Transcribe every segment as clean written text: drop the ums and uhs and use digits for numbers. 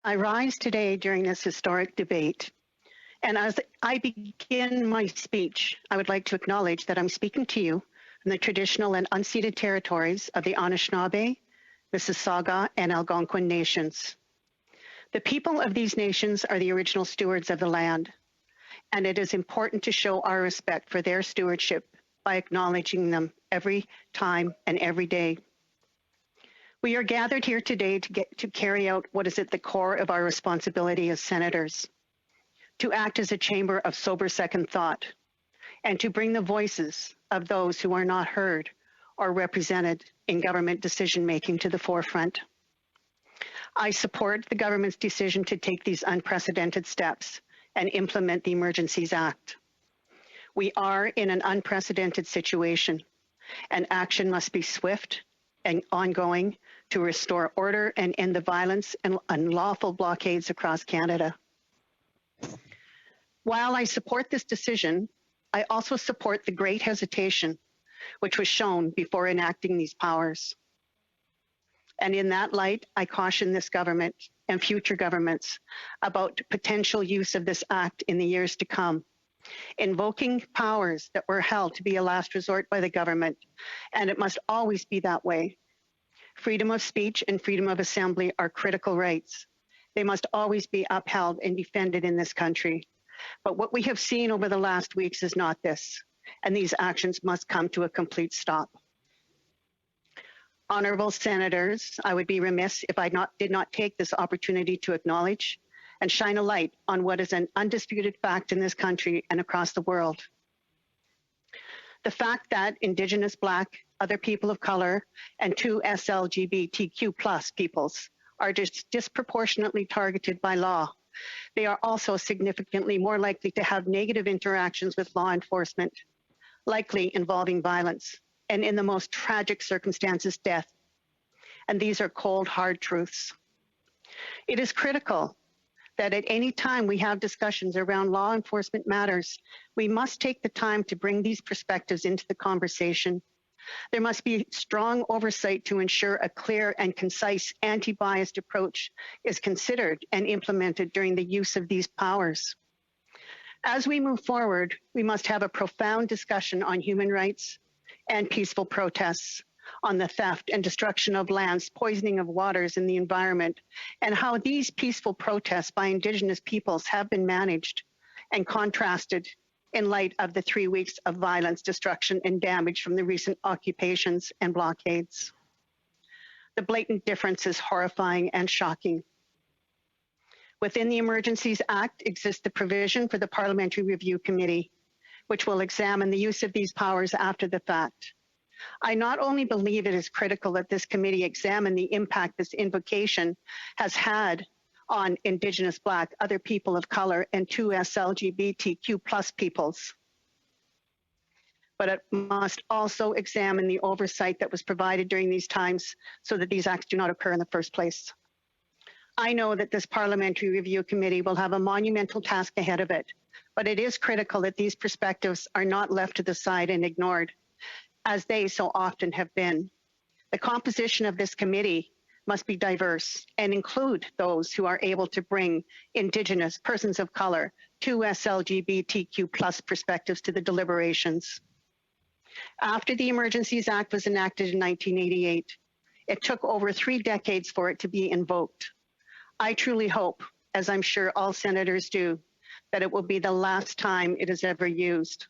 I rise today during this historic debate, and as I begin my speech, I would like to acknowledge that I'm speaking to you from the traditional and unceded territories of the Anishinaabe, Mississauga, and Algonquin nations. The people of these nations are the original stewards of the land, and it is important to show our respect for their stewardship by acknowledging them every time and every day. We are gathered here today to carry out what is at the core of our responsibility as senators, to act as a chamber of sober second thought, and to bring the voices of those who are not heard or represented in government decision-making to the forefront. I support the government's decision to take these unprecedented steps and implement the Emergencies Act. We are in an unprecedented situation, and action must be swift and ongoing to restore order and end the violence and unlawful blockades across Canada. While I support this decision, I also support the great hesitation which was shown before enacting these powers. And in that light, I caution this government and future governments about potential use of this act in the years to come, invoking powers that were held to be a last resort by the government, and it must always be that way. Freedom of speech and freedom of assembly are critical rights. They must always be upheld and defended in this country. But what we have seen over the last weeks is not this, and these actions must come to a complete stop. Honourable Senators, I would be remiss if I did not take this opportunity to acknowledge and shine a light on what is an undisputed fact in this country and across the world. The fact that Indigenous, Black, other people of color, and 2 SLGBTQ+ peoples are disproportionately targeted by law. They are also significantly more likely to have negative interactions with law enforcement, likely involving violence, and in the most tragic circumstances, death. And these are cold, hard truths. It is critical that at any time we have discussions around law enforcement matters, we must take the time to bring these perspectives into the conversation. There must be strong oversight to ensure a clear and concise anti-biased approach is considered and implemented during the use of these powers. As we move forward, we must have a profound discussion on human rights and peaceful protests, on the theft and destruction of lands, poisoning of waters and the environment, and how these peaceful protests by Indigenous peoples have been managed and contrasted in light of the 3 weeks of violence, destruction, and damage from the recent occupations and blockades. The blatant difference is horrifying and shocking. Within the Emergencies Act exists the provision for the Parliamentary Review Committee, which will examine the use of these powers after the fact. I not only believe it is critical that this committee examine the impact this invocation has had on Indigenous, Black, other people of color, and 2 SLGBTQ+ peoples, but it must also examine the oversight that was provided during these times so that these acts do not occur in the first place. I know that this Parliamentary Review Committee will have a monumental task ahead of it, but it is critical that these perspectives are not left to the side and ignored, as they so often have been. The composition of this committee must be diverse and include those who are able to bring Indigenous, persons of color, 2 SLGBTQ+ perspectives to the deliberations. After the Emergencies Act was enacted in 1988, it took over 3 decades for it to be invoked. I truly hope, as I'm sure all senators do, that it will be the last time it is ever used.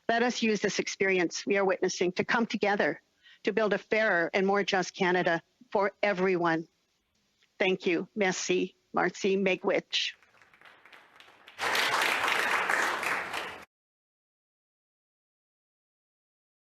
Let us use this experience we are witnessing to come together to build a fairer and more just Canada for everyone. Thank you. Merci. Marcy Megwitch.